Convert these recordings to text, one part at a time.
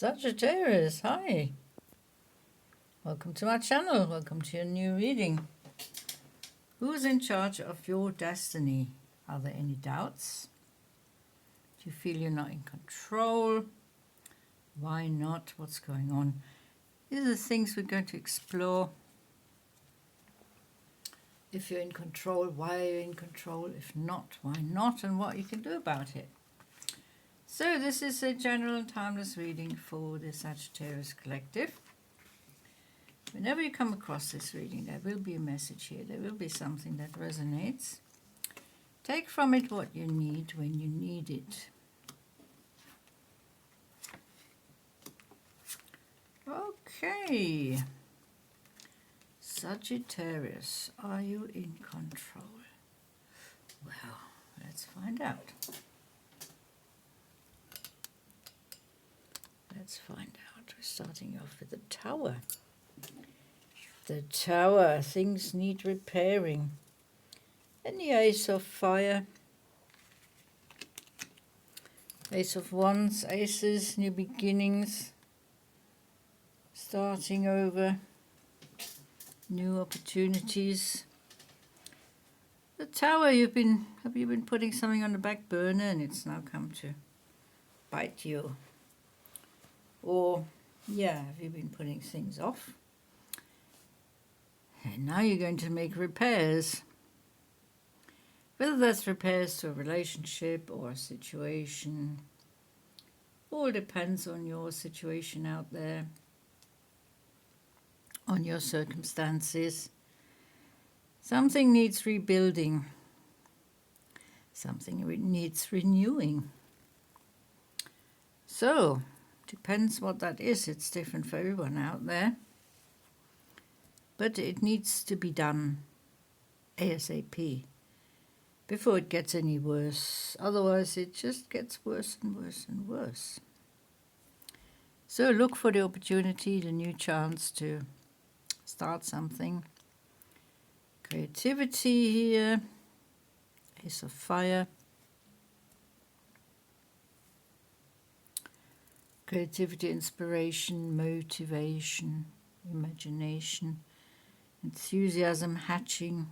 Sagittarius, hi. Welcome to my channel. Welcome to your new reading. Who's in charge of your destiny? Are there any doubts? Do you feel you're not in control? Why not? What's going on? These are the things we're going to explore. If you're in control, why are you in control? If not, why not? And what you can do about it. So this is a general and timeless reading for the Sagittarius Collective. Whenever you come across this reading, there will be a message here. There will be something that resonates. Take from it what you need when you need it. Okay. Sagittarius, are you in control? Well, let's find out. Let's find out. We're starting off with the Tower. The Tower, things need repairing. And the Ace of Fire. Ace of Wands, Aces, new beginnings. Starting over. New opportunities. The Tower, have you been putting something on the back burner and it's now come to bite you? Or, yeah, have you been putting things off? And now you're going to make repairs. Whether that's repairs to a relationship or a situation, all depends on your situation out there, on your circumstances. Something needs rebuilding. Something needs renewing. So, depends what that is. It's different for everyone out there. But it needs to be done ASAP before it gets any worse. Otherwise, it just gets worse and worse and worse. So look for the opportunity, the new chance to start something. Creativity here. Ace of Fire. Creativity, inspiration, motivation, imagination, enthusiasm hatching.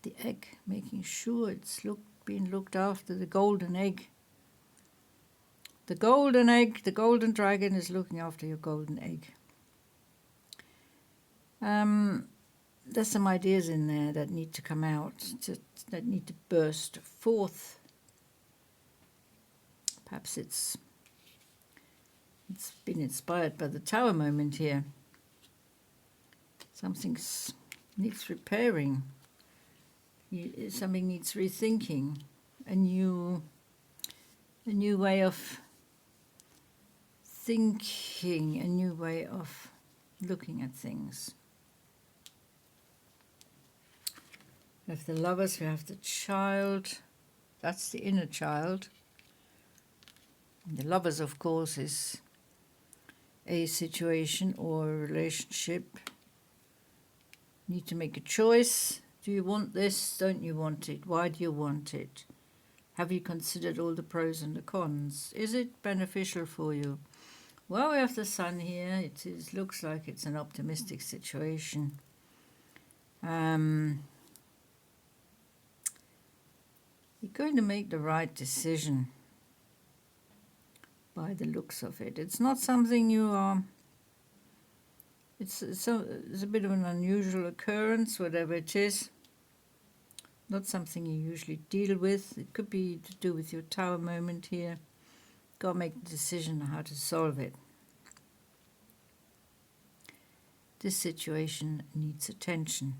The egg, making sure it's being looked after, the golden egg. The golden egg, the golden dragon is looking after your golden egg. There's some ideas in there that need to come out, that need to burst forth. Perhaps it's been inspired by the Tower moment here. Something needs repairing. Something needs rethinking. A new way of thinking, a new way of looking at things. We have the Lovers, we have the Child. That's the inner child. And the Lovers, of course, is a situation or a relationship. Need to make a choice. Do you want this? Don't you want it? Why do you want it? Have you considered all the pros and the cons? Is it beneficial for you? Well, we have the Sun here. It looks like it's an optimistic situation. You're going to make the right decision by the looks of it. It's not something you are... It's a bit of an unusual occurrence, whatever it is. Not something you usually deal with. It could be to do with your Tower moment here. Got to make a decision on how to solve it. This situation needs attention.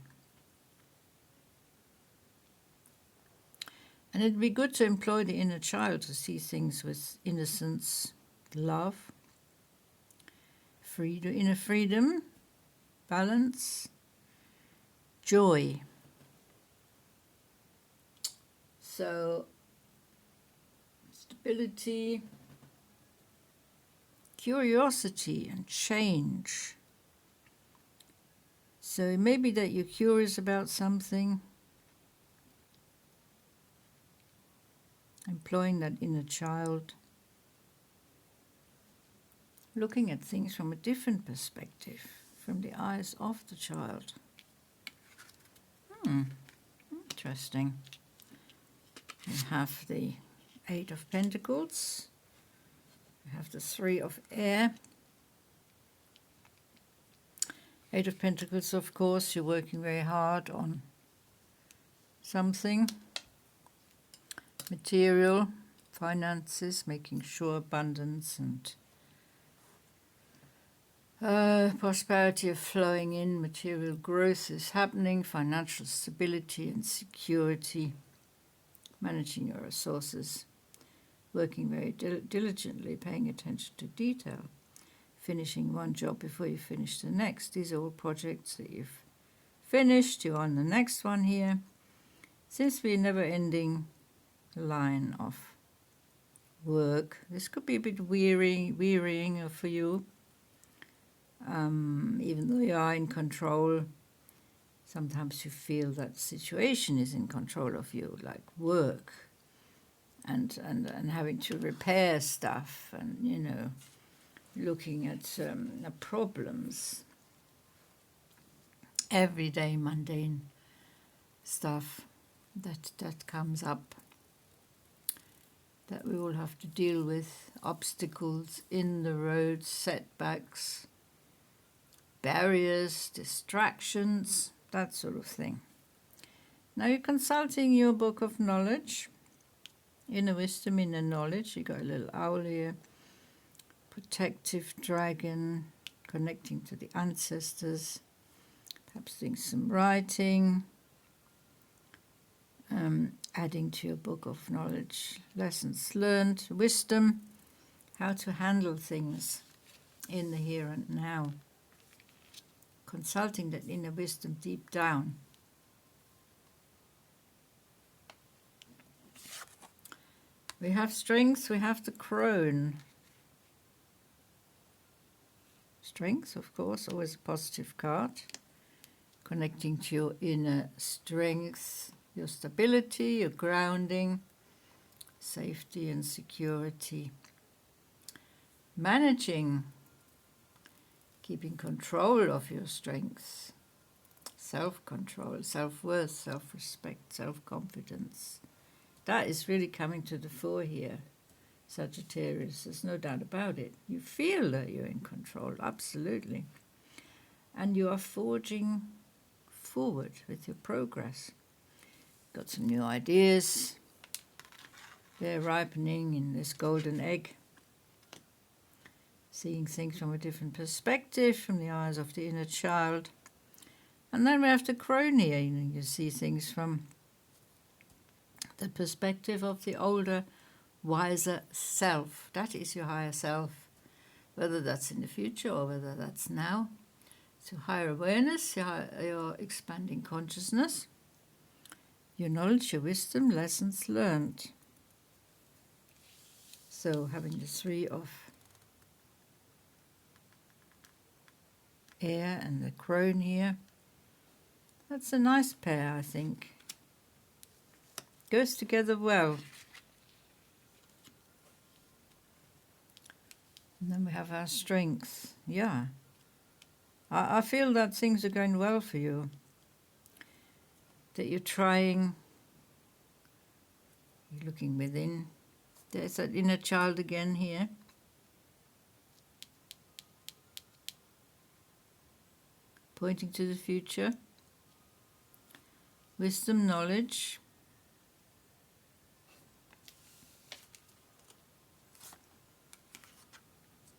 And it'd be good to employ the inner child to see things with innocence, love, freedom, inner freedom, balance, joy. So, stability, curiosity and change. So it may be that you're curious about something, employing that inner child. looking at things from a different perspective, from the eyes of the child. Interesting. We have the Eight of Pentacles. We have the Three of Air. Eight of Pentacles, of course, you're working very hard on something. Material, finances, making sure abundance and prosperity are flowing in, material growth is happening, financial stability and security, managing your resources, working very diligently, paying attention to detail, finishing one job before you finish the next. These are all projects that you've finished, you're on the next one here. Seems to be a never-ending line of work. This could be a bit wearying for you. Even though you are in control, sometimes you feel that the situation is in control of you, like work and having to repair stuff and, you know, looking at problems, everyday mundane stuff that comes up that we all have to deal with, obstacles in the road, setbacks, barriers, distractions, that sort of thing. Now you're consulting your book of knowledge, inner wisdom, inner knowledge. You got a little owl here, protective dragon, connecting to the ancestors, perhaps doing some writing, adding to your book of knowledge, lessons learned, wisdom, how to handle things in the here and now. Consulting that inner wisdom deep down. We have strength, we have the crone. Strength, of course, always a positive card. Connecting to your inner strength, your stability, your grounding, safety and security. Managing, keeping control of your strengths, self-control, self-worth, self-respect, self-confidence. That is really coming to the fore here, Sagittarius. There's no doubt about it. You feel that you're in control, absolutely. And you are forging forward with your progress. Got some new ideas. They're ripening in this golden egg. Seeing things from a different perspective, from the eyes of the inner child. And then we have the crone here. You see things from the perspective of the older, wiser self. That is your higher self, whether that's in the future or whether that's now. So higher awareness, your expanding consciousness, your knowledge, your wisdom, lessons learned. So having the Three of Air and the crone here. That's a nice pair, I think. Goes together well. And then we have our strength. Yeah. I feel that things are going well for you. That you're trying. You're looking within. There's that inner child again here. Pointing to the future. Wisdom, knowledge.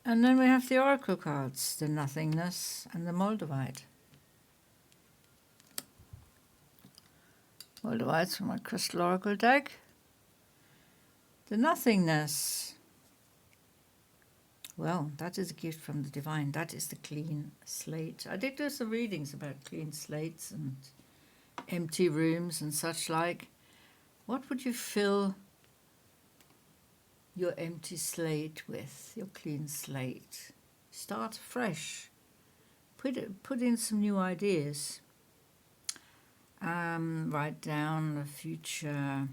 And then we have the Oracle cards, the Nothingness and the Moldavite. Moldavite's from my Crystal Oracle deck. The Nothingness. Well, that is a gift from the divine. That is the clean slate. I did do some readings about clean slates and empty rooms and such like. What would you fill your empty slate with, your clean slate? Start fresh. Put in some new ideas. Write down the future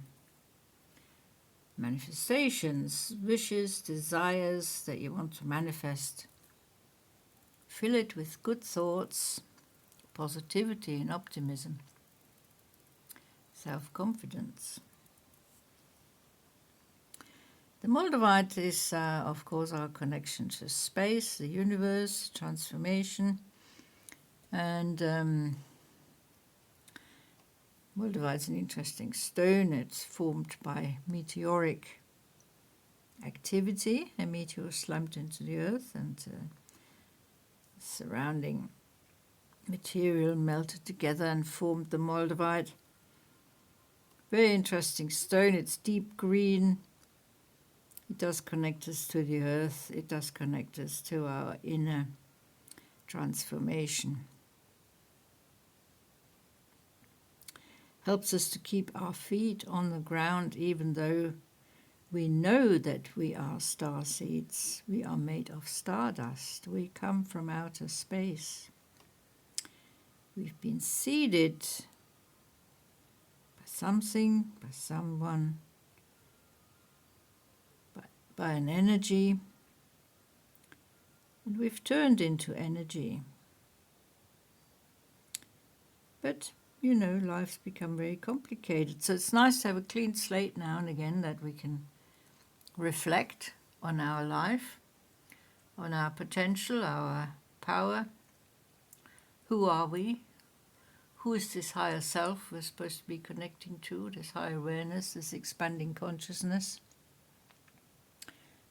manifestations, wishes, desires that you want to manifest Fill it with good thoughts, positivity and optimism, self-confidence. The Moldavite is, of course, our connection to space, the universe, transformation, and Moldavite is an interesting stone. It's formed by meteoric activity. A meteor slumped into the earth and surrounding material melted together and formed the Moldavite. Very interesting stone. It's deep green. It does connect us to the earth. It does connect us to our inner transformation. Helps us to keep our feet on the ground even though we know that we are star seeds. We are made of stardust. We come from outer space. We've been seeded by something, by someone, by an energy, and we've turned into energy. But, you know, life's become very complicated. So it's nice to have a clean slate now and again that we can reflect on our life, on our potential, our power. Who are we? Who is this higher self we're supposed to be connecting to, this higher awareness, this expanding consciousness?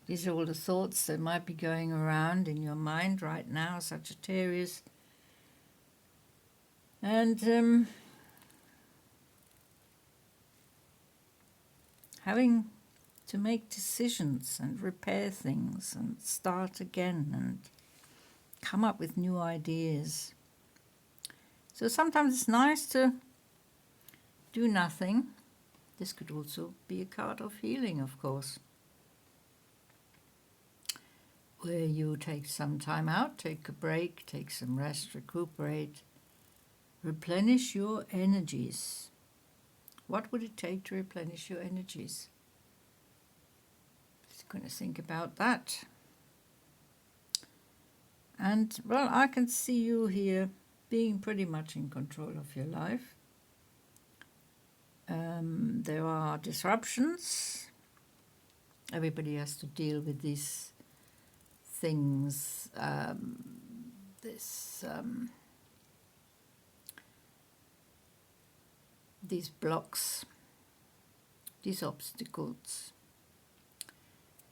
These are all the thoughts that might be going around in your mind right now, Sagittarius. And having to make decisions and repair things and start again and come up with new ideas. So sometimes it's nice to do nothing. This could also be a card of healing, of course, where you take some time out, take a break, take some rest, recuperate, replenish your energies. What would it take to replenish your energies? Just going to think about that. And, well, I can see you here being pretty much in control of your life. There are disruptions. Everybody has to deal with these things, these blocks, these obstacles,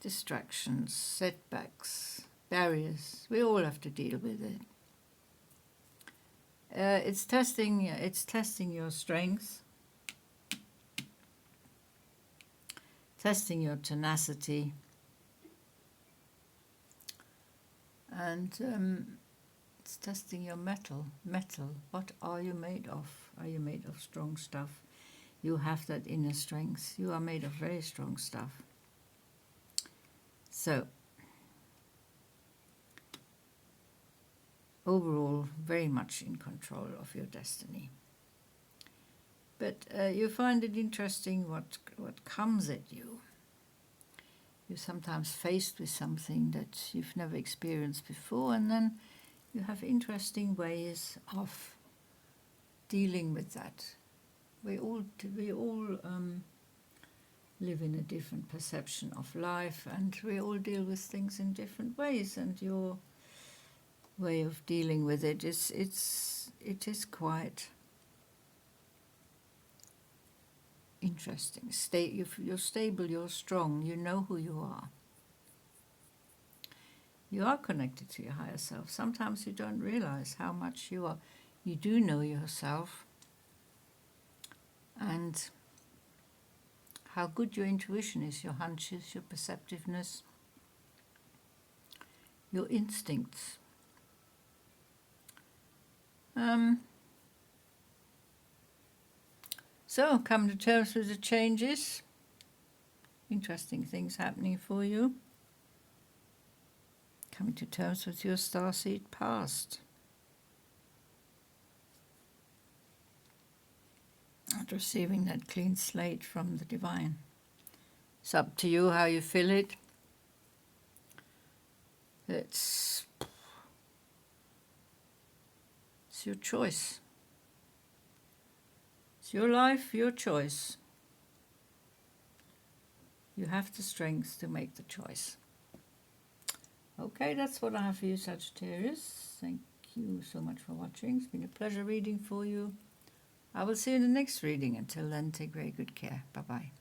distractions, setbacks, barriers. We all have to deal with it. It's testing your strength, testing your tenacity, and it's testing your metal. What are you made of? Are you made of strong stuff? You have that inner strength. You are made of very strong stuff. So, overall, very much in control of your destiny. But you find it interesting what comes at you. You're sometimes faced with something that you've never experienced before, and then you have interesting ways of dealing with that. We all live in a different perception of life, and we all deal with things in different ways, and your way of dealing with it is quite interesting. You're stable, you're strong, you know who you are. You are connected to your higher self. Sometimes you don't realize how much you are. You do know yourself, and how good your intuition is, your hunches, your perceptiveness, your instincts. So, come to terms with the changes. Interesting things happening for you. Coming to terms with your starseed past. And receiving that clean slate from the divine. It's up to you how you feel it. It's It's your choice. It's your life, your choice. You have the strength to make the choice. Okay, that's what I have for you, Sagittarius. Thank you so much for watching. It's been a pleasure reading for you. I will see you in the next reading. Until then, take very good care. Bye-bye.